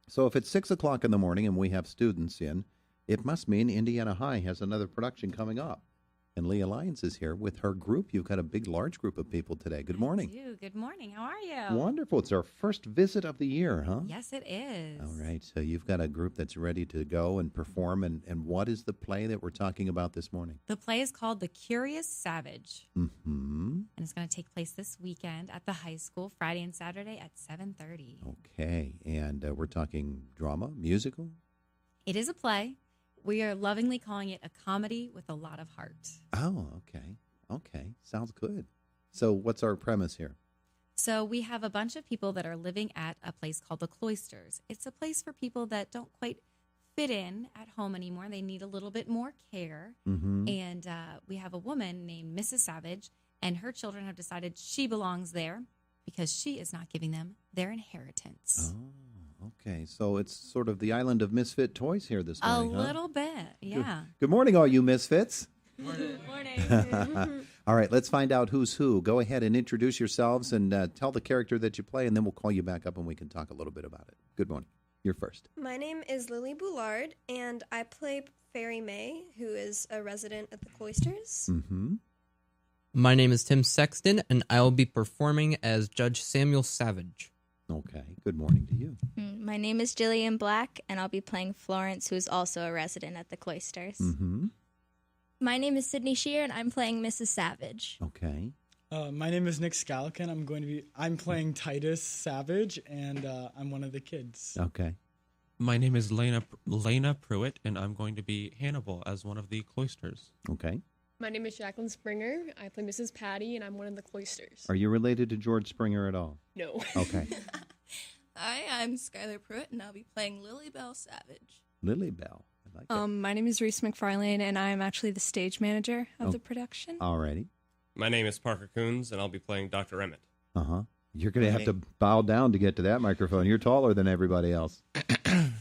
So if it's 6 o'clock in the morning and we have students in, it must mean Indiana High has another production coming up. And Leah Lyons is here with her group. You've got a big, large group of people today. Good morning. I do. Good morning. How are you? Wonderful. It's our first visit of the year, huh? Yes, it is. All right. So you've got a group that's ready to go and perform. And what is the play that we're talking about this morning? The play is called The Curious Savage. Mm-hmm. And it's going to take place this weekend at the high school, Friday and Saturday at 7:30. Okay. And we're talking drama, musical? It is a play. We are lovingly calling it a comedy with a lot of heart. Oh, okay. Okay. Sounds good. So what's our premise here? So we have a bunch of people that are living at a place called the Cloisters. It's a place for people that don't quite fit in at home anymore. They need a little bit more care. Mm-hmm. And we have a woman named Mrs. Savage, and her children have decided she belongs there because she is not giving them their inheritance. Oh. Okay, so it's sort of the island of misfit toys here this morning, A little bit, yeah. Good morning, all you misfits. Good morning. All right, let's find out who's who. Go ahead and introduce yourselves and tell the character that you play, and then we'll call you back up and we can talk a little bit about it. Good morning. You're first. My name is Lily Boulard, and I play Fairy May, who is a resident at the Cloisters. Mm-hmm. My name is Tim Sexton, and I will be performing as Judge Samuel Savage. Okay, good morning to you. My name is Jillian Black, and I'll be playing Florence, who is also a resident at the Cloisters. Mm-hmm. My name is Sydney Shear, and I'm playing Mrs. Savage. Okay. My name is Nick Scalcan. I'm playing Titus Savage, and I'm one of the kids. Okay. My name is Lena Pruitt, and I'm going to be Hannibal as one of the Cloisters. Okay. My name is Jacqueline Springer. I play Mrs. Patty, and I'm one of the Cloisters. Are you related to George Springer at all? No. Okay. Hi, I'm Skylar Pruitt, and I'll be playing Lily Bell Savage. Lily Bell. I like that. My name is Reese McFarlane, and I'm actually the stage manager of the production. All righty. My name is Parker Coons, and I'll be playing Dr. Emmett. Uh-huh. You're going to have to bow down to get to that microphone. You're taller than everybody else.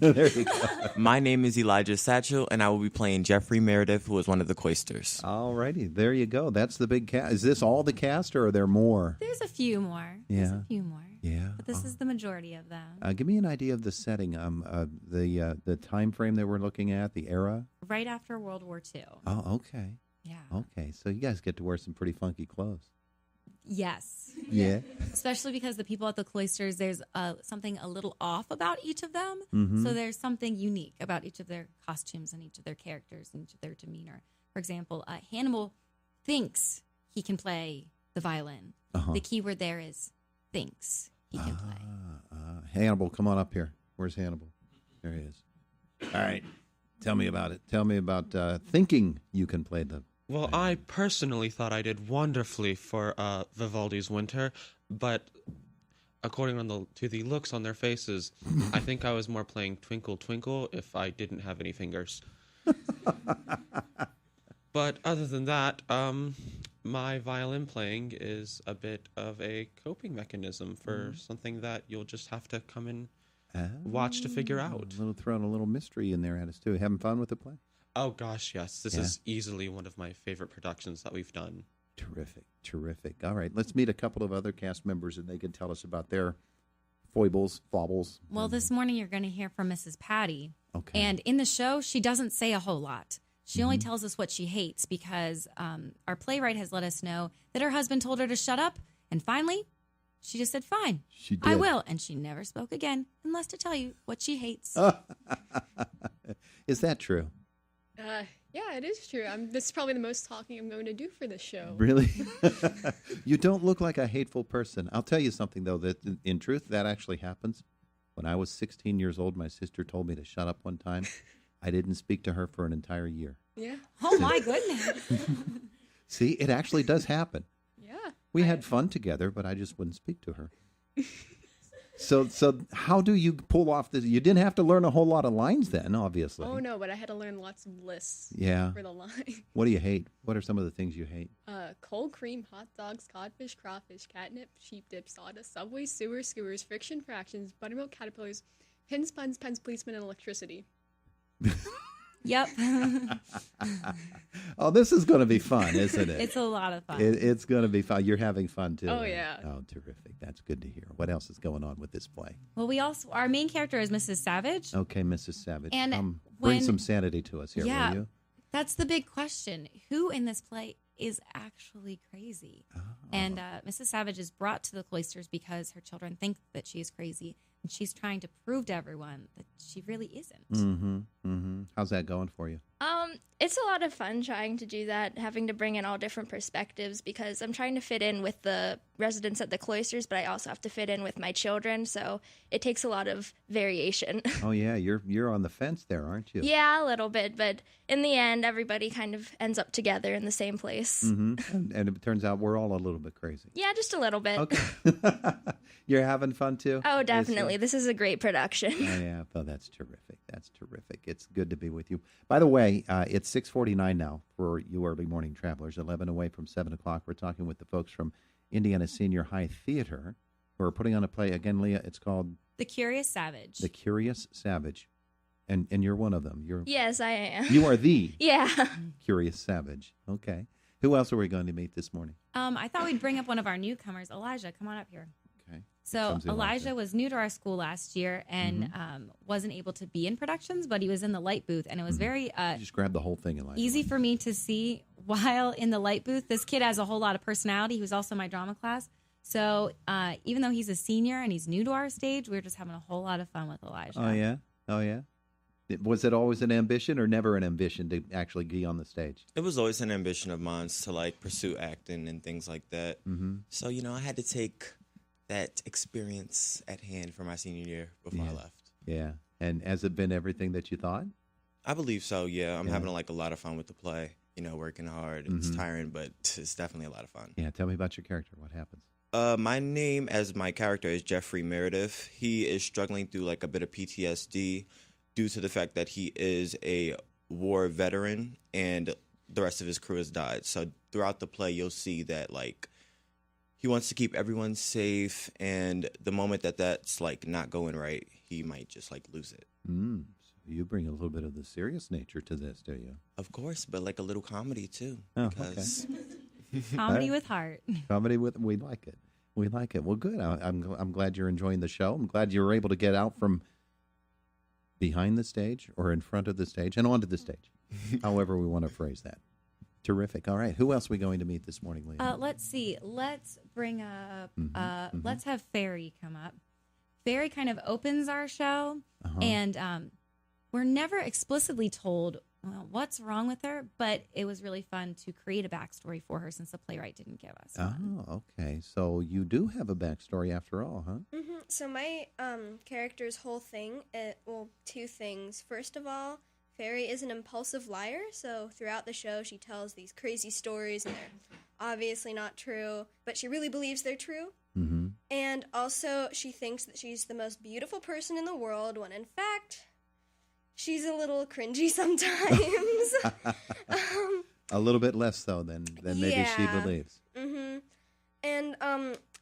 There you go. My name is Elijah Satchel, and I will be playing Jeffrey Meredith, who is one of the Cloisters. All righty. There you go. That's the big cast. Is this all the cast, or are there more? There's a few more. Yeah. There's a few more. Yeah. But this is the majority of them. Give me an idea of the setting, the time frame that we're looking at, the era. Right after World War II. Oh, okay. Yeah. Okay, so you guys get to wear some pretty funky clothes. Yes. Yeah. Especially because the people at the Cloisters, there's something a little off about each of them. Mm-hmm. So there's something unique about each of their costumes and each of their characters and each of their demeanor. For example, Hannibal thinks he can play the violin. Uh-huh. The key word there is thinks he can play. Hannibal, come on up here. Where's Hannibal? There he is. All right. Tell me about it. Tell me about thinking you can play the... Well, I personally thought I did wonderfully for Vivaldi's Winter, but according to the looks on their faces, I think I was more playing Twinkle Twinkle if I didn't have any fingers. But other than that, my violin playing is a bit of a coping mechanism for something that you'll just have to come and watch to figure out. Throwing a little mystery in there at us, too. Having fun with the play? Oh, gosh, yes. This is easily one of my favorite productions that we've done. Terrific, terrific. All right, let's meet a couple of other cast members, and they can tell us about their foibles, faubles. Well, this morning you're going to hear from Mrs. Patty. Okay. And in the show, she doesn't say a whole lot. She only tells us what she hates because our playwright has let us know that her husband told her to shut up. And finally, she just said, fine, she did. I will. And she never spoke again unless to tell you what she hates. Is that true? Yeah, it is true. This is probably the most talking I'm going to do for this show. Really? You don't look like a hateful person. I'll tell you something, though, that in truth, that actually happens. When I was 16 years old, my sister told me to shut up one time. I didn't speak to her for an entire year. Yeah. Oh, my goodness. See, it actually does happen. Yeah. We had fun together, but I just wouldn't speak to her. So how do you pull off this? You didn't have to learn a whole lot of lines then, obviously. Oh, no, but I had to learn lots of lists for the line. What do you hate? What are some of the things you hate? Cold cream, hot dogs, codfish, crawfish, catnip, sheep dip, sawdust, subway, sewers, skewers, friction, fractions, buttermilk, caterpillars, pins, puns, pens, policemen, and electricity. Yep. Oh, this is going to be fun, isn't it? It's a lot of fun. It's going to be fun. You're having fun too. Oh, right? yeah. Oh, terrific. That's good to hear. What else is going on with this play? Well, our main character is Mrs. Savage. Okay, Mrs. Savage. And bring when- some sanity to us here, Yeah. will you? That's the big question. Who in this play is actually crazy? Oh. And Mrs. Savage is brought to the cloisters because her children think that she is crazy, and she's trying to prove to everyone that she really isn't. Mm-hmm. Mm-hmm. How's that going for you? It's a lot of fun trying to do that, having to bring in all different perspectives because I'm trying to fit in with the residents at the cloisters, but I also have to fit in with my children, so it takes a lot of variation. Oh yeah, you're on the fence there, aren't you? Yeah, a little bit, but in the end, everybody kind of ends up together in the same place. Mm-hmm. And it turns out we're all a little bit crazy. Yeah, just a little bit. Okay. You're having fun too? Oh, definitely. This is a great production. Oh, yeah. Oh, that's terrific. That's terrific. It's good to be with you. By the way, it's 6:49 now for you early morning travelers, 11 away from 7 o'clock. We're talking with the folks from Indiana Senior High Theater who are putting on a play. Again, Leah, it's called The Curious Savage. The Curious Savage. And you're one of them. Yes, I am. You are the Yeah. Curious Savage. Okay. Who else are we going to meet this morning? I thought we'd bring up one of our newcomers, Elijah. Come on up here. Okay. So Comes Elijah was new to our school last year and wasn't able to be in productions, but he was in the light booth, and it was very You just grab the whole thing, Elijah. easy for me to see while in the light booth. This kid has a whole lot of personality. He was also in my drama class. So even though he's a senior and he's new to our stage, we were just having a whole lot of fun with Elijah. Oh, yeah? Oh, yeah? Was it always an ambition or never an ambition to actually be on the stage? It was always an ambition of mine to like pursue acting and things like that. Mm-hmm. So, I had to take that experience at hand for my senior year before I left. Yeah. And has it been everything that you thought? I believe so, yeah. I'm Yeah. having like a lot of fun with the play, working hard. It's tiring, but it's definitely a lot of fun. Yeah. Tell me about your character. What happens? My name as my character is Jeffrey Meredith. He is struggling through like a bit of PTSD due to the fact that he is a war veteran and the rest of his crew has died. So throughout the play, you'll see that like he wants to keep everyone safe, and the moment that that's like not going right, he might just like lose it. So you bring a little bit of the serious nature to this, do you? Of course, but like a little comedy too. Oh, because Comedy with heart. Comedy with, we like it. We like it. Well, good. I'm glad you're enjoying the show. I'm glad you were able to get out from behind the stage or in front of the stage and onto the stage, however we want to phrase that. Terrific. All right. Who else are we going to meet this morning, Leah? Let's see. Let's bring up, let's have Fairy come up. Fairy kind of opens our show, and we're never explicitly told what's wrong with her, but it was really fun to create a backstory for her since the playwright didn't give us one. Oh, okay. So you do have a backstory after all, huh? Mm-hmm. So my character's whole thing, two things. First of all, Fairy is an impulsive liar, so throughout the show she tells these crazy stories and they're obviously not true, but she really believes they're true. Mm-hmm. And also she thinks that she's the most beautiful person in the world when in fact she's a little cringy sometimes. A little bit less so than maybe she believes. Mm-hmm. And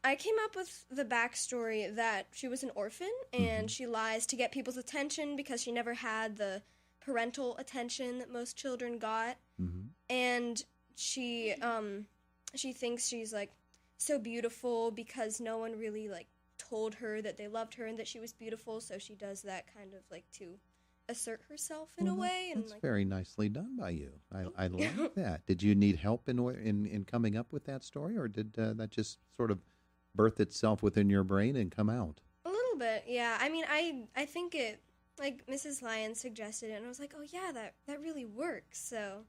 I came up with the backstory that she was an orphan and she lies to get people's attention because she never had the parental attention that most children got. And she thinks she's like so beautiful because no one really like told her that they loved her and that she was beautiful, so she does that kind of like to assert herself in a way. And That's very nicely done by you. I like that. Did you need help in coming up with that story, or did that just sort of birth itself within your brain and come out? A little bit, yeah. I mean, I think it, like Mrs. Lyons suggested it, and I was like, oh yeah, that really works. So.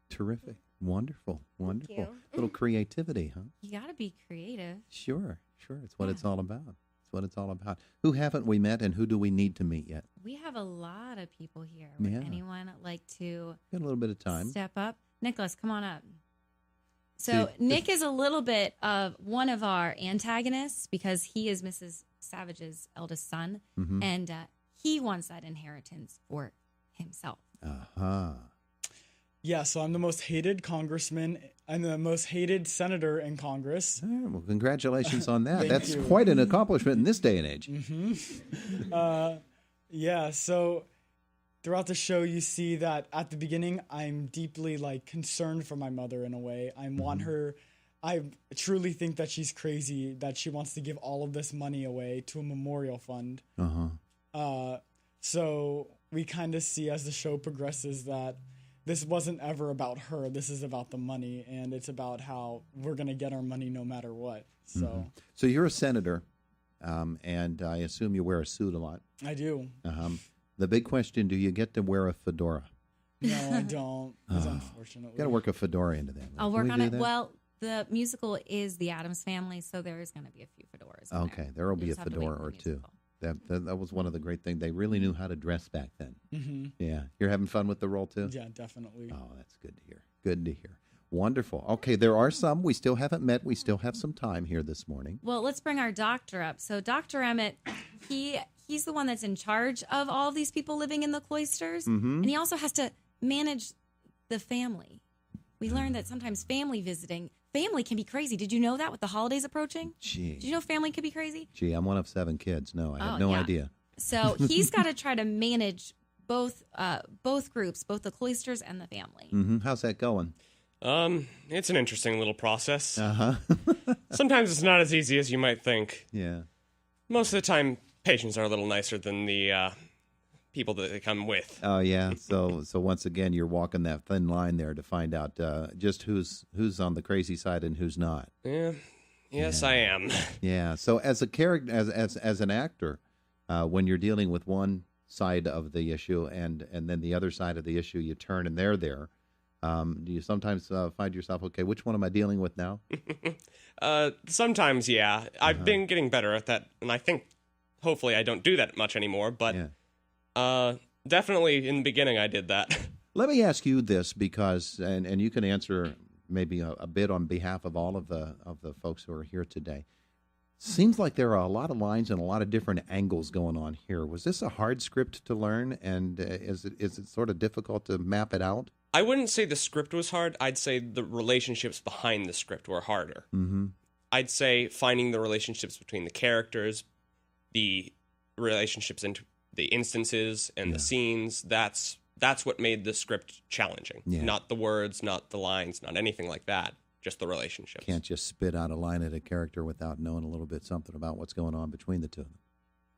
Terrific. Wonderful. Wonderful. you. Little creativity, huh? You got to be creative. Sure. It's what it's all about. It's what it's all about. Who haven't we met, and who do we need to meet yet? We have a lot of people here. Would Yeah. anyone like to Got a little bit of time. step up? Nicholas, come on up. So Nick is a little bit of one of our antagonists because he is Mrs. Savage's eldest son, and he wants that inheritance for himself. Yeah, so I'm the most hated congressman. I'm the most hated senator in Congress. Well, congratulations on that. Thank That's you. quite an accomplishment in this day and age. Yeah, so throughout the show, you see that at the beginning, I'm deeply like concerned for my mother in a way. I want her. I truly think that she's crazy, that she wants to give all of this money away to a memorial fund. So we kind of see as the show progresses that this wasn't ever about her. This is about the money, and it's about how we're going to get our money no matter what. So, So you're a senator, and I assume you wear a suit a lot. I do. The big question, do you get to wear a fedora? No, I don't, unfortunately. Got to work a fedora into that. I'll Can work we on do it. that? Well, the musical is the Addams Family, so there is going to be a few fedoras. Okay, there will be a fedora or two. That was one of the great things. They really knew how to dress back then. Yeah. You're having fun with the role, too? Yeah, definitely. Oh, that's good to hear. Good to hear. Wonderful. Okay, there are some. We still haven't met. We still have some time here this morning. Well, let's bring our doctor up. So Dr. Emmett, he's the one that's in charge of all of these people living in the cloisters, and he also has to manage the family. We learned that sometimes family can be crazy. Did you know that with the holidays approaching? Gee. Did you know family could be crazy? Gee, I'm one of 7 kids. No, I had no idea. So he's got to try to manage both groups, both the cloisters and the family. How's that going? It's an interesting little process. Sometimes it's not as easy as you might think. Yeah. Most of the time, patients are a little nicer than the people that they come with. Oh yeah. So once again, you're walking that thin line there to find out just who's on the crazy side and who's not. Yeah. Yes, I am. Yeah. So as a character, as an actor, when you're dealing with one side of the issue and then the other side of the issue, you turn and they're there. Do you sometimes find yourself, okay, which one am I dealing with now? Sometimes, yeah. I've been getting better at that, and I think hopefully I don't do that much anymore, but definitely in the beginning I did that. Let me ask you this, because, and you can answer maybe a bit on behalf of all of the folks who are here today. Seems like there are a lot of lines and a lot of different angles going on here. Was this a hard script to learn, and is it sort of difficult to map it out? I wouldn't say the script was hard. I'd say the relationships behind the script were harder. I'd say finding the relationships between the characters, the relationships into the instances and the scenes, that's what made the script challenging. Not the words, not the lines, not anything like that. Just the relationships. Can't just spit out a line at a character without knowing a little bit something about what's going on between the two of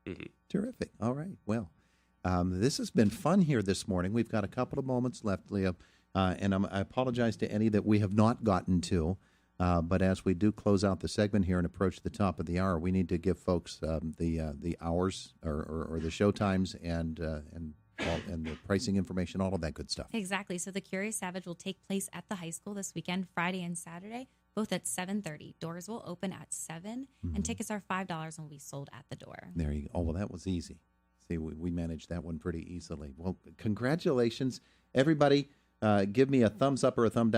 them. Terrific. All right. Well, this has been fun here this morning. We've got a couple of moments left, Leah, and I apologize to any that we have not gotten to. But as we do close out the segment here and approach the top of the hour, we need to give folks the hours or the show times and the pricing information, all of that good stuff. Exactly. So the Curious Savage will take place at the high school this weekend, Friday and Saturday, both at 7:30. Doors will open at 7, and tickets are $5 and will be sold at the door. There you go. Oh, well, that was easy. See, we managed that one pretty easily. Well, congratulations, everybody. Give me a thumbs up or a thumbs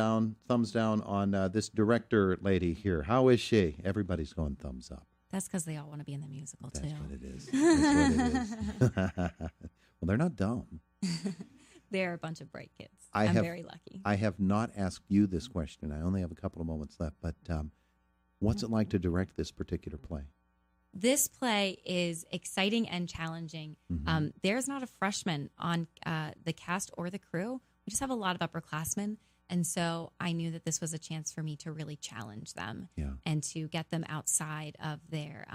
down on this director lady here. How is she? Everybody's going thumbs up. That's because they all want to be in the musical, too. That's what it is. That's what it is. Well, they're not dumb. They're a bunch of bright kids. I'm very lucky. I have not asked you this question. I only have a couple of moments left. But what's it like to direct this particular play? This play is exciting and challenging. There's not a freshman on the cast or the crew. We just have a lot of upperclassmen. And so I knew that this was a chance for me to really challenge them and to get them outside of their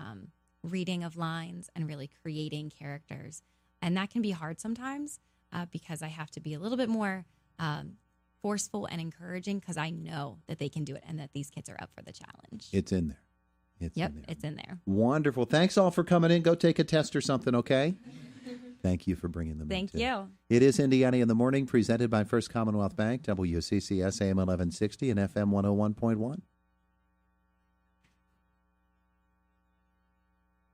reading of lines and really creating characters. And that can be hard sometimes because I have to be a little bit more forceful and encouraging because I know that they can do it and that these kids are up for the challenge. It's in there. It's in there. Wonderful. Thanks all for coming in. Go take a test or something, okay? Thank you for bringing them in. Thank you. It is Indiana in the Morning, presented by First Commonwealth Bank, WCCS AM 1160 and FM 101.1.